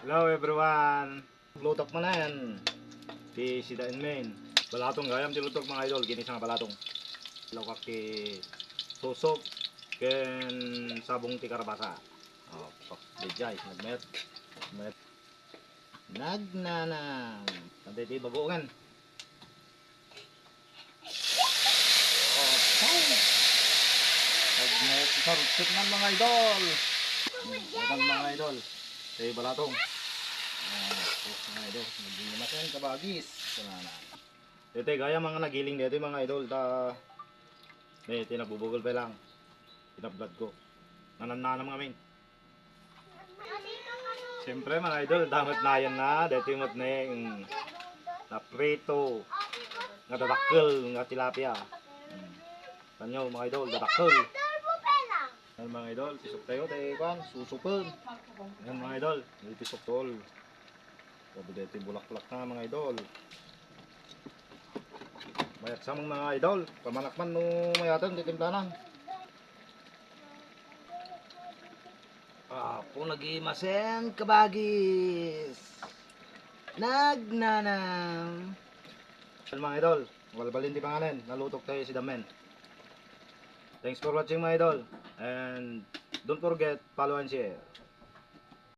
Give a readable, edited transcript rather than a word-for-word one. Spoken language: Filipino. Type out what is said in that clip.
Hello everyone! Lutok mo na yan. Si Dain Main. Balatong gayam ti lutok mga idol. Gini sa nga balatong. Law kaki susok. Ken sabong ti karabasa. Oh, bejay. Nagmet. Nagnanam. Tante ti bagoongan. Nagmet. Sarupsik ng mga idol. Ang mga idol. Sa balatong. Mga idol, nagimas yan kabagis. Dito gaya mga nagiling dito mga idol. Dito nagbubugol pa lang. Pinablad ko. Nanananam kami. Siyempre mga idol, damat na yan na. Dito yung mat na yung naprito. Nga dadakkel, nga tilapia. Tanyo mga idol, dadakkel. Yan mga idol, pisok tayo. Tayo kan, susupin. Yan mga idol, may pisok tol. Sabi dito bulak-bulak na mga idol. Mayat sa mga idol. Pamanakman no mayatan di timplanan. Po nagimasen kabagis. Nagnanam. Mga idol, walbalin di pangalan. Nalutok tayo si Damen. Thanks for watching mga idol. And don't forget, follow and share.